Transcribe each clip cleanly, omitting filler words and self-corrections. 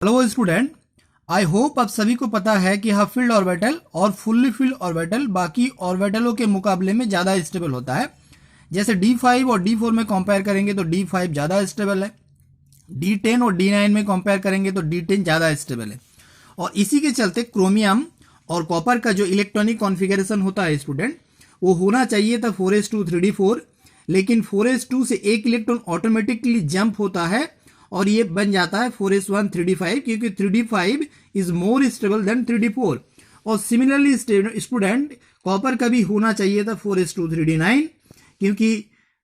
Hello student, I hope आप सभी को पता है कि हाफ फील्ड ऑर्बिटल और फुल्ली फील्ड ऑर्बिटल बाकी ऑर्बिटलों के मुकाबले में ज़्यादा स्टेबल होता है। जैसे D5 और D4 में कंपेयर करेंगे तो D5 ज़्यादा स्टेबल है, D10 और D9 में कंपेयर करेंगे तो D10 ज़्यादा स्टेबल है। और इसी के चलते क्रोमियम और कॉपर का जो इलेक्ट्रॉनिक कॉन्फ़िगरेशन होता है स्टूडेंट, वो होना चाहिए था 4s2 3d4, लेकिन 4s2 से एक इलेक्ट्रॉन ऑटोमेटिकली जंप होता है और ये बन जाता है 4s1 3d5, क्योंकि 3d5 is more stable then 3d4। और सिमिलरली स्टूडेंट कॉपर का भी होना चाहिए था 4s2 3d9, क्योंकि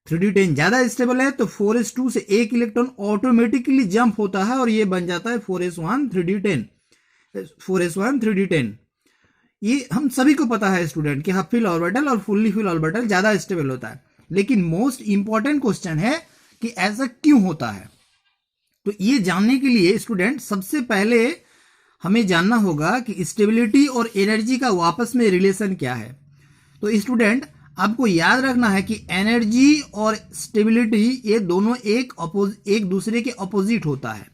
3d10 ज़्यादा स्टेबल है, तो 4s2 से एक इलेक्ट्रॉन ऑटोमेटिकली जंप होता है और ये बन जाता है 4s1 3d10। 4s1 3d10 ये हम सभी को पता है स्टूडेंट कि हाफ फील्ड ऑर्बिटल और फुल्ली फील्ड ऑर्बिटल ज़्यादा स्टेबल होता है। लेकिन मोस्ट इंपॉर्टेंट क्वेश्चन है कि ऐसा क्यों होता है। तो ये जानने के लिए स्टूडेंट सबसे पहले हमें जानना होगा कि स्टेबिलिटी और एनर्जी का आपस में रिलेशन क्या है। तो स्टूडेंट आपको याद रखना है कि एनर्जी और स्टेबिलिटी ये दोनों एक दूसरे के अपोजिट होता है।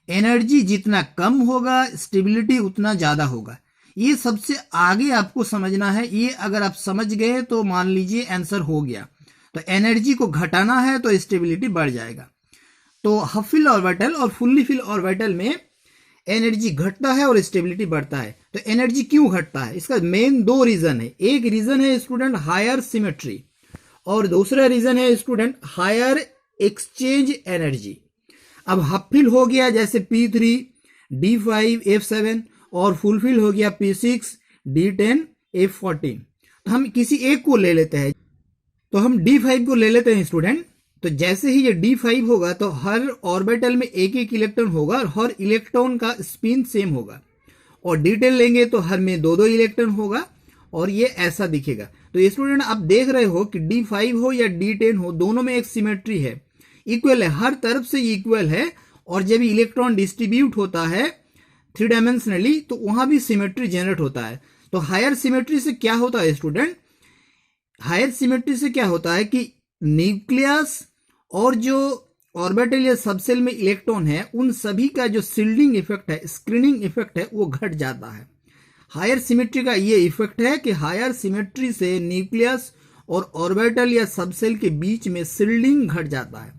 एनर्जी जितना कम होगा स्टेबिलिटी उतना ज़्यादा होगा। ये सबसे आगे आपको समझना है। ये अगर आप समझ गए तो मान लीजिए आंसर हो गया। तो एनर्जी को घटाना है तो स्टेबिलिटी बढ़ जाएगा। तो हाफ फील्ड ऑर्बिटल और फुल्ली फील्ड ऑर्बिटल में एनर्जी घटता है और स्टेबिलिटी बढ़ता है। तो एनर्जी क्यों घटता है, इसका मेन दो रीजन है। एक रीजन है स्टूडेंट हायर सिमेट्री और दूसरा रीजन है स्टूडेंट हायर एक्सचेंज एनर्जी। अब हाफ फील्ड हो गया जैसे P3 D5 F7 और फुल फील्ड हो गया P6 D10 F14। तो हम किसी एक को ले लेते हैं। तो हम D5 को ले लेते हैं स्टूडेंट। तो जैसे ही ये D5 होगा तो हर ऑर्बिटल में एक एक इलेक्ट्रॉन होगा और हर इलेक्ट्रॉन का स्पिन सेम होगा। और D10 लेंगे तो हर में दो दो इलेक्ट्रॉन होगा और ये ऐसा दिखेगा। तो स्टूडेंट आप देख रहे हो कि D5 हो या D10 हो, दोनों में एक सिमेट्री है, इक्वल है, हर तरफ से इक्वल है। और जब इलेक्ट्रॉन डिस्ट्रीब्यूट होता है थ्री डायमेंशनली तो वहां भी सिमेट्री जनरेट होता है। तो हायर सिमेट्री से क्या होता है स्टूडेंट, हायर सिमेट्री से क्या होता है कि न्यूक्लियस और जो ऑर्बिटल या सबसेल में इलेक्ट्रॉन है उन सभी का जो शील्डिंग इफेक्ट है, स्क्रीनिंग इफेक्ट है, वो घट जाता है। हायर सिमेट्री का ये इफेक्ट है कि हायर सिमेट्री से न्यूक्लियस और ऑर्बिटल या सबसेल के बीच में शील्डिंग घट जाता है।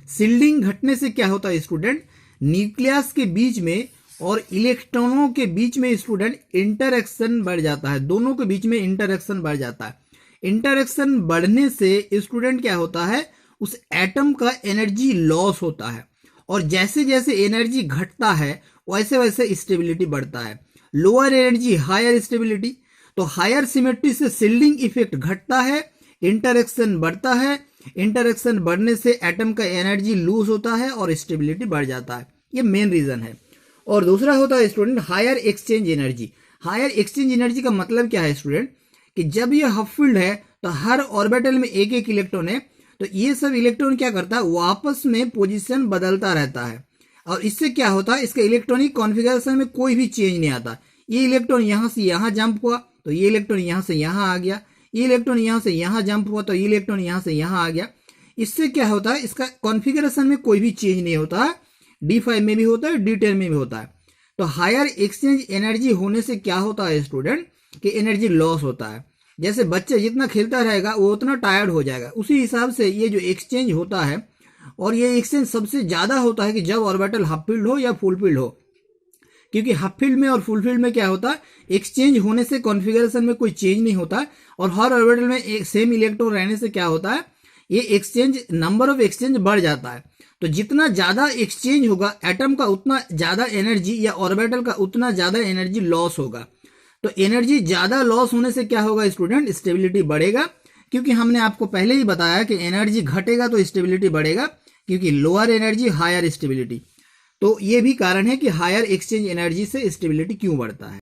शील्डिंग घटने से क्या होता है स्टूडेंट, न्यूक्लियस के बीच में और इलेक्ट्रॉनों के बीच में स्टूडेंट इंटरेक्शन बढ़ जाता है। दोनों के बीच में इंटरेक्शन बढ़ जाता है। इंटरेक्शन बढ़ने से स्टूडेंट क्या होता है, उस एटम का एनर्जी लॉस होता है। और जैसे जैसे एनर्जी घटता है वैसे वैसे स्टेबिलिटी बढ़ता है। Lower energy higher stability. तो हायर सिमेट्री से शील्डिंग इफेक्ट घटता है, इंटरेक्शन बढ़ता है। इंटरेक्शन बढ़ने से एटम का एनर्जी लूज होता है और स्टेबिलिटी बढ़ जाता है। ये मेन रीजन है। और दूसरा होता है student higher exchange energy. Higher exchange energy का मतलब क्या है स्टूडेंट, कि जब ये हाफ फील्ड है तो हर ऑर्बिटल में एक एक इलेक्ट्रॉन है, तो ये सब इलेक्ट्रॉन क्या करता है, वापस में पोजीशन बदलता रहता है। और इससे क्या होता है, इसके इलेक्ट्रॉनिक कॉन्फ़िगरेशन में कोई भी चेंज नहीं आता। ये इलेक्ट्रॉन यहाँ से यहाँ जंप हुआ तो ये इलेक्ट्रॉन यहाँ से यहाँ आ गया, ये इलेक्ट्रॉन यहाँ से यहाँ जंप हुआ तो ये इलेक्ट्रॉन यहाँ से यहाँ आ गया। इससे क्या होता है, इसका कॉन्फ़िगरेशन में कोई भी चेंज नहीं होता है। D5 में भी होता है, D10 में भी होता है। तो हायर एक्सचेंज एनर्जी होने से क्या होता है स्टूडेंट, कि एनर्जी लॉस होता है। जैसे बच्चे जितना खेलता रहेगा वो उतना टायर्ड हो जाएगा, उसी हिसाब से ये जो एक्सचेंज होता है, और ये एक्सचेंज सबसे ज़्यादा होता है कि जब ऑर्बिटल हाफ फील्ड हो या फुल फील्ड हो। क्योंकि हाफ फील्ड में और फुल फील्ड में क्या होता है, एक्सचेंज होने से कॉन्फ़िगरेशन में कोई चेंज नहीं होता है। और हर ऑर्बिटल में एक सेम इलेक्ट्रॉन रहने से क्या होता है, ये एक्सचेंज, नंबर ऑफ एक्सचेंज बढ़ जाता है। तो जितना ज़्यादा एक्सचेंज होगा एटम का, उतना ज़्यादा एनर्जी या ऑर्बिटल का उतना ज़्यादा एनर्जी लॉस होगा। तो एनर्जी ज़्यादा लॉस होने से क्या होगा स्टूडेंट, स्टेबिलिटी बढ़ेगा। क्योंकि हमने आपको पहले ही बताया कि एनर्जी घटेगा तो स्टेबिलिटी बढ़ेगा, क्योंकि लोअर एनर्जी हायर स्टेबिलिटी। तो ये भी कारण है कि हायर एक्सचेंज एनर्जी से स्टेबिलिटी क्यों बढ़ता है।